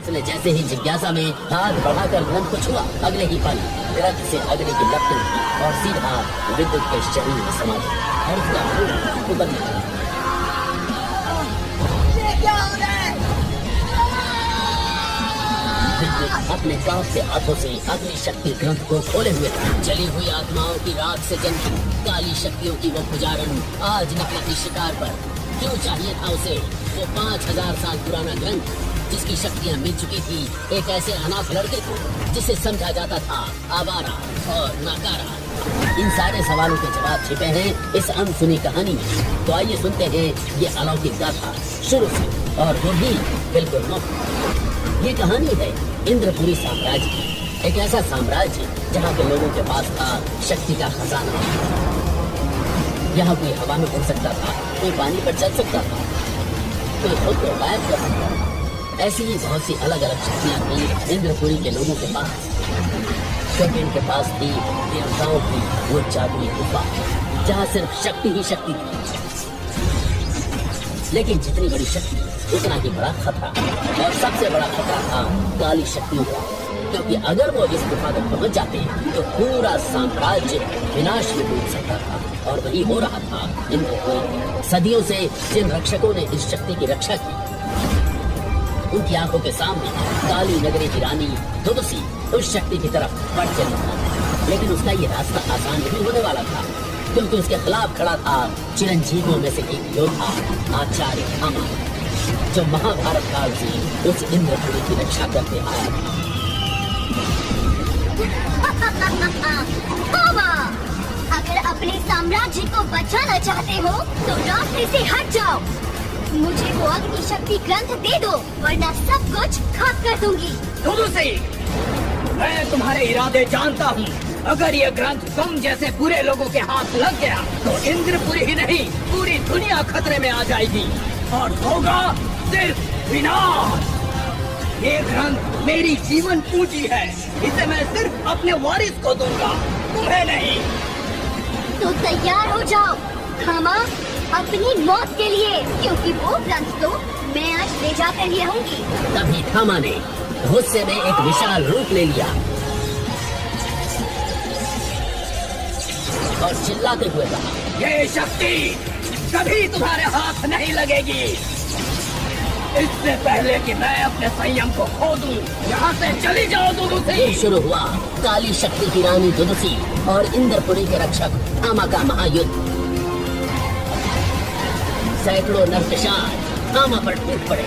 उसने जैसे ही जिज्ञासा में हाथ बढ़ाकर ग्रंथ को छुआ, अगले ही पल ग्रंथ से अग्नि की लपट उठी और सीधा विद्युत के शरीर में समा गया और उसका खून उबलने लगा। विद्युत अपने कांपते हाथों से अग्नि शक्ति ग्रंथ को खोले हुए था। जली हुई आत्माओं की राख से जन्मी काली शक्तियों की वो पुजारन आज निकली थी शिकार पर। क्यों चाहिए था उसे वो 5000 साल पुराना ग्रंथ जिसकी शक्तियां मिल चुकी थी एक ऐसे अनाथ लड़के को जिसे समझा जाता था आवारा और नाकारा। इन सारे सवालों के जवाब छिपे हैं इस अनसुनी कहानी में। तो आइए सुनते हैं ये अलौकिक गाथा शुरू से और वो भी बिल्कुल मुफ्त। ये कहानी है इंद्रपुरी साम्राज्य की। एक ऐसा साम्राज्य जहाँ के लोगों के पास था शक्ति का खजाना। यहाँ कोई हवा में उड़ सकता था, कोई पानी पर चल सकता था, कोई खुद को गायब कर सकता था। ऐसी ही बहुत सी अलग अलग शक्तियाँ थी इंद्रपुरी के लोगों के पास, क्योंकि इनके पास थी देवताओं की वो जादुई गुफा जहाँ सिर्फ शक्ति ही शक्ति थी। लेकिन जितनी बड़ी शक्ति उतना ही बड़ा खतरा, और सबसे बड़ा खतरा था काली शक्तियों का, क्योंकि अगर वो इस गुफा तक पहुंच जाते तो पूरा साम्राज्य विनाश में डूब सकता था। और वही हो रहा था इंद्रपुरी। सदियों से जिन रक्षकों ने इस शक्ति की रक्षा की, उनकी आंखों के सामने काली नगरी की रानी दुदुसी उस शक्ति की तरफ बढ़ चली था। लेकिन उसका ये रास्ता आसान नहीं होने वाला था, क्योंकि उसके खिलाफ खड़ा था चिरंजीवियों में से एक योद्धा आचार्य थामा, जो महाभारत काल से उस इंद्रपुरी की रक्षा करते आया था। अगर अपने साम्राज्य को बचाना चाहते हो तो रास्ते से हट जाओ। मुझे वो अग्नि शक्ति ग्रंथ दे दो, वरना सब कुछ खाक कर दूंगी। दुदुसी, मैं तुम्हारे इरादे जानता हूँ। अगर ये ग्रंथ तुम जैसे बुरे लोगों के हाथ लग गया तो इंद्रपुरी ही नहीं पूरी दुनिया खतरे में आ जाएगी और होगा सिर्फ विनाश। ये ग्रंथ मेरी जीवन पूंजी है, इसे मैं सिर्फ अपने वारिस को दूंगा, तुम्हें नहीं। तो तैयार हो जाओ खामा अपनी मौत के लिए, क्योंकि वो ग्रंथ तो मैं आज ले जाकर ही रहूंगी। तभी थामा ने गुस्से में एक विशाल रूप ले लिया और चिल्लाते हुए कहा, ये शक्ति कभी तुम्हारे हाथ नहीं लगेगी। इससे पहले कि मैं अपने संयम को खो दूं, यहाँ से चली जाओ दुदुसी। शुरू हुआ काली शक्ति की रानी दुदुसी और इंद्रपुरी के रक्षक थामा का महायुद्ध। सैकड़ों नरपिशाच थामा पर टूट पड़े